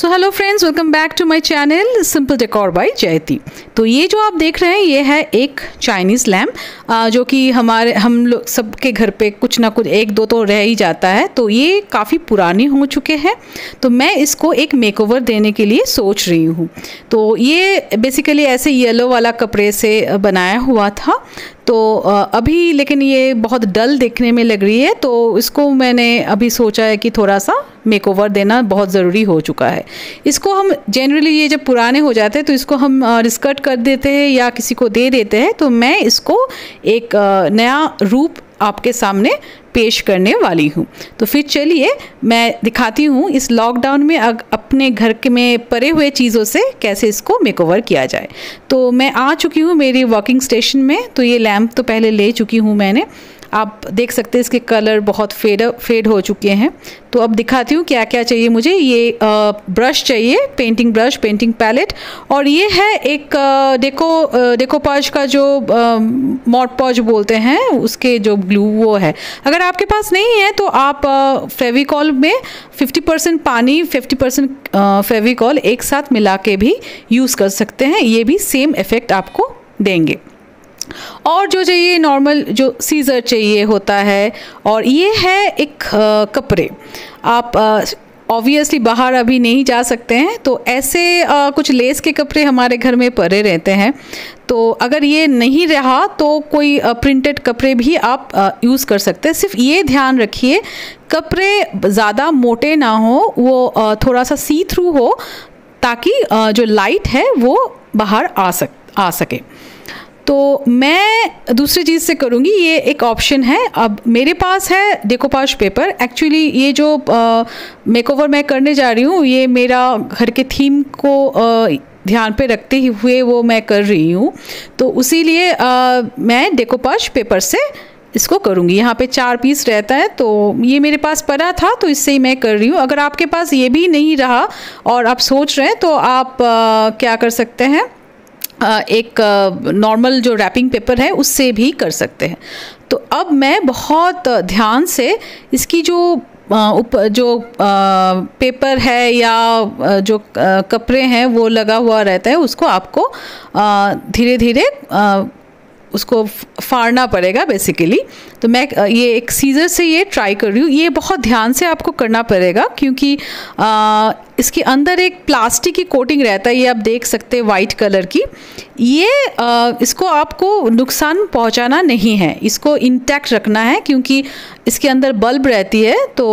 So hello friends, welcome back to my channel simple decor by Jayati. तो ये जो आप देख रहे हैं ये है एक चाइनीज़ लैम्प जो कि हम लोग सबके घर पे कुछ ना कुछ एक दो तो रह ही जाता है। तो ये काफ़ी पुराने हो चुके हैं, तो मैं इसको एक मेकओवर देने के लिए सोच रही हूँ। तो ये बेसिकली ऐसे येलो वाला कपड़े से बनाया हुआ था, तो अभी लेकिन ये बहुत डल देखने में लग रही है, तो इसको मैंने अभी सोचा है कि थोड़ा सा मेकओवर देना बहुत ज़रूरी हो चुका है। इसको हम जनरली ये जब पुराने हो जाते हैं तो इसको हम रिस्कट कर देते हैं या किसी को दे देते हैं। तो मैं इसको एक नया रूप आपके सामने पेश करने वाली हूँ। तो फिर चलिए मैं दिखाती हूँ इस लॉकडाउन में अपने घर के में पड़े हुए चीज़ों से कैसे इसको मेकओवर किया जाए। तो मैं आ चुकी हूँ मेरी वर्किंग स्टेशन में। तो ये लैम्प तो पहले ले चुकी हूँ मैंने, आप देख सकते हैं इसके कलर बहुत फेड हो चुके हैं। तो अब दिखाती हूँ क्या क्या चाहिए मुझे। ये ब्रश चाहिए, पेंटिंग ब्रश, पेंटिंग पैलेट, और ये है एक डेकोपाज का जो मॉड पॉज बोलते हैं उसके जो ग्लू वो है। अगर आपके पास नहीं है तो आप फेविकॉल में 50% पानी 50% फेविकॉल एक साथ मिला के भी यूज़ कर सकते हैं, ये भी सेम इफ़ेक्ट आपको देंगे। और जो चाहिए नॉर्मल जो सीज़र चाहिए होता है, और ये है एक कपड़े। आप ऑब्वियसली बाहर अभी नहीं जा सकते हैं, तो ऐसे कुछ लेस के कपड़े हमारे घर में पड़े रहते हैं। तो अगर ये नहीं रहा तो कोई प्रिंटेड कपड़े भी आप यूज़ कर सकते हैं। सिर्फ ये ध्यान रखिए कपड़े ज़्यादा मोटे ना हो, वो थोड़ा सा सी थ्रू हो, ताकि जो लाइट है वो बाहर आ सके। तो मैं दूसरी चीज़ से करूँगी, ये एक ऑप्शन है। अब मेरे पास है डेकोपाज पेपर। एक्चुअली ये जो मेकओवर मैं करने जा रही हूँ ये मेरा घर के थीम को ध्यान पे रखते हुए वो मैं कर रही हूँ। तो उसी लिए मैं डेकोपाज पेपर से इसको करूँगी। यहाँ पे 4 पीस रहता है, तो ये मेरे पास पड़ा था तो इससे ही मैं कर रही हूँ। अगर आपके पास ये भी नहीं रहा और आप सोच रहे हैं तो आप क्या कर सकते हैं, एक नॉर्मल जो रैपिंग पेपर है उससे भी कर सकते हैं। तो अब मैं बहुत ध्यान से इसकी जो पेपर है या जो कपड़े हैं वो लगा हुआ रहता है उसको आपको धीरे धीरे उसको फाड़ना पड़ेगा बेसिकली। तो मैं ये एक सीज़र से ये ट्राई कर रही हूँ। ये बहुत ध्यान से आपको करना पड़ेगा क्योंकि इसके अंदर एक प्लास्टिक की कोटिंग रहता है, ये आप देख सकते हैं वाइट कलर की। ये इसको आपको नुकसान पहुंचाना नहीं है, इसको इंटैक्ट रखना है क्योंकि इसके अंदर बल्ब रहती है। तो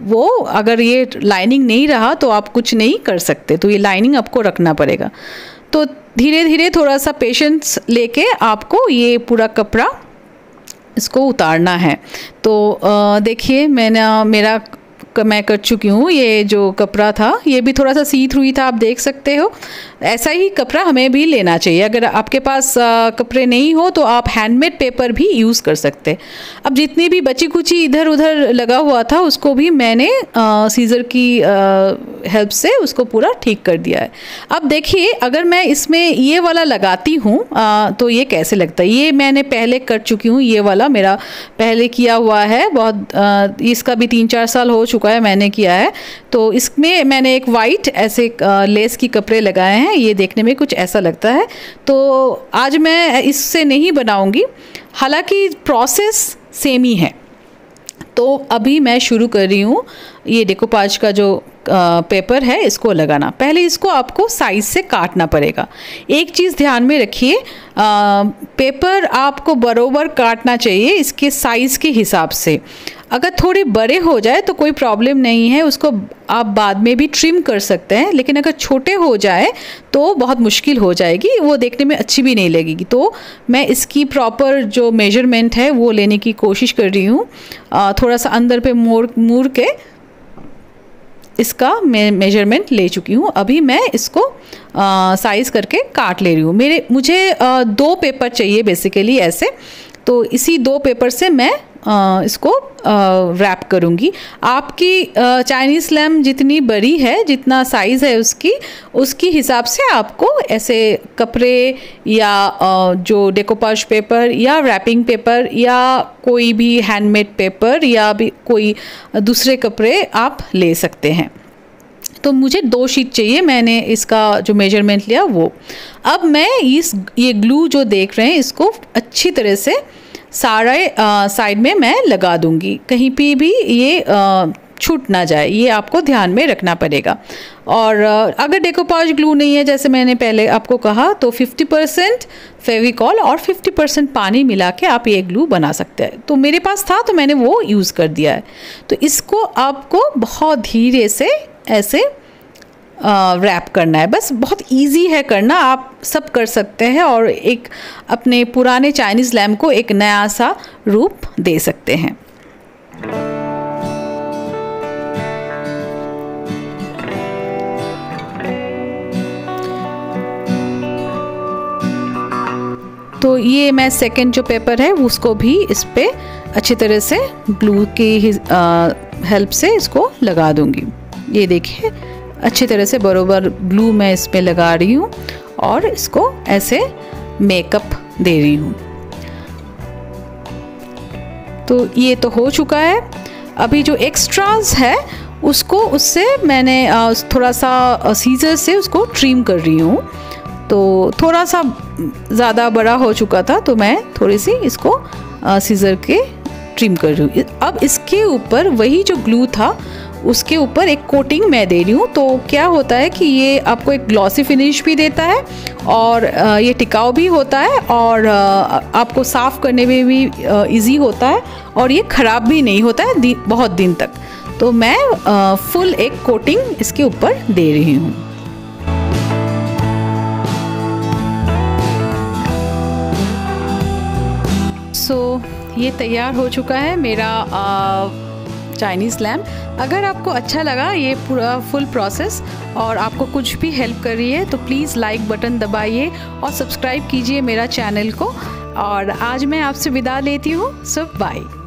वो अगर ये लाइनिंग नहीं रहा तो आप कुछ नहीं कर सकते, तो ये लाइनिंग आपको रखना पड़ेगा। तो धीरे धीरे थोड़ा सा पेशेंस लेके आपको ये पूरा कपड़ा इसको उतारना है। तो देखिए मैं कर चुकी हूँ। ये जो कपड़ा था ये भी थोड़ा सा सी थ्रू ही था, आप देख सकते हो। ऐसा ही कपड़ा हमें भी लेना चाहिए। अगर आपके पास कपड़े नहीं हो तो आप हैंडमेड पेपर भी यूज़ कर सकते हैं। अब जितनी भी बची कुची इधर उधर लगा हुआ था उसको भी मैंने सीज़र की हेल्प से उसको पूरा ठीक कर दिया है। अब देखिए अगर मैं इसमें ये वाला लगाती हूँ तो ये कैसे लगता है। ये मैंने पहले कर चुकी हूँ, ये वाला मेरा पहले किया हुआ है बहुत, इसका भी 3-4 साल हो चुका है मैंने किया है। तो इसमें मैंने एक वाइट ऐसे लेस की कपड़े लगाए हैं, ये देखने में कुछ ऐसा लगता है। तो आज मैं इससे नहीं बनाऊंगी, हालांकि प्रोसेस सेम ही है। तो अभी मैं शुरू कर रही हूँ ये डेकोपाज का जो पेपर है इसको लगाना। पहले इसको आपको साइज़ से काटना पड़ेगा। एक चीज़ ध्यान में रखिए, पेपर आपको बराबर काटना चाहिए इसके साइज़ के हिसाब से। अगर थोड़ी बड़े हो जाए तो कोई प्रॉब्लम नहीं है, उसको आप बाद में भी ट्रिम कर सकते हैं। लेकिन अगर छोटे हो जाए तो बहुत मुश्किल हो जाएगी, वो देखने में अच्छी भी नहीं लगेगी। तो मैं इसकी प्रॉपर जो मेजरमेंट है वो लेने की कोशिश कर रही हूँ। थोड़ा सा अंदर पे मोड़ के इसका मैं मेजरमेंट ले चुकी हूँ। अभी मैं इसको साइज़ करके काट ले रही हूँ। मुझे 2 पेपर चाहिए बेसिकली ऐसे, तो इसी 2 पेपर से मैं इसको रैप करूँगी। आपकी चाइनीज़ लैम्प जितनी बड़ी है, जितना साइज़ है उसकी हिसाब से आपको ऐसे कपड़े या जो डेकोपाज पेपर या रैपिंग पेपर या कोई भी हैंडमेड पेपर या भी कोई दूसरे कपड़े आप ले सकते हैं। तो मुझे 2 शीट चाहिए, मैंने इसका जो मेजरमेंट लिया वो। अब मैं ये ग्लू जो देख रहे हैं इसको अच्छी तरह से सारे साइड में मैं लगा दूंगी, कहीं पे भी ये छूट ना जाए, ये आपको ध्यान में रखना पड़ेगा। और अगर डेकोपाज ग्लू नहीं है, जैसे मैंने पहले आपको कहा, तो 50% फेविकॉल और 50% पानी मिला के आप ये ग्लू बना सकते हैं। तो मेरे पास था तो मैंने वो यूज़ कर दिया है। तो इसको आपको बहुत धीरे से ऐसे रैप करना है, बस बहुत इजी है करना, आप सब कर सकते हैं और एक अपने पुराने चाइनीज़ लैम्प को एक नया सा रूप दे सकते हैं। तो ये मैं सेकंड जो पेपर है उसको भी इस पे अच्छी तरह से ग्लू की हेल्प से इसको लगा दूंगी। ये देखिए अच्छी तरह से बरोबर ग्लू मैं इस पे लगा रही हूँ और इसको ऐसे मेकअप दे रही हूँ। तो ये तो हो चुका है। अभी जो एक्स्ट्रास है उससे मैंने थोड़ा सा सीजर से उसको ट्रिम कर रही हूँ। तो थोड़ा सा ज़्यादा बड़ा हो चुका था तो मैं थोड़ी सी इसको सीजर के ट्रिम कर रही हूँ। अब इसके ऊपर वही जो ग्लू था उसके ऊपर एक कोटिंग मैं दे रही हूँ। तो क्या होता है कि ये आपको एक ग्लॉसी फिनिश भी देता है और ये टिकाऊ भी होता है और आपको साफ़ करने में भी इजी होता है और ये ख़राब भी नहीं होता है बहुत दिन तक। तो मैं फुल एक कोटिंग इसके ऊपर दे रही हूँ। सो ये तैयार हो चुका है मेरा चाइनीज़ लैम्प। अगर आपको अच्छा लगा ये पूरा फुल प्रोसेस और आपको कुछ भी हेल्प कर रही है तो प्लीज़ लाइक बटन दबाइए और सब्सक्राइब कीजिए मेरा चैनल को। और आज मैं आपसे विदा लेती हूँ। सो बाय।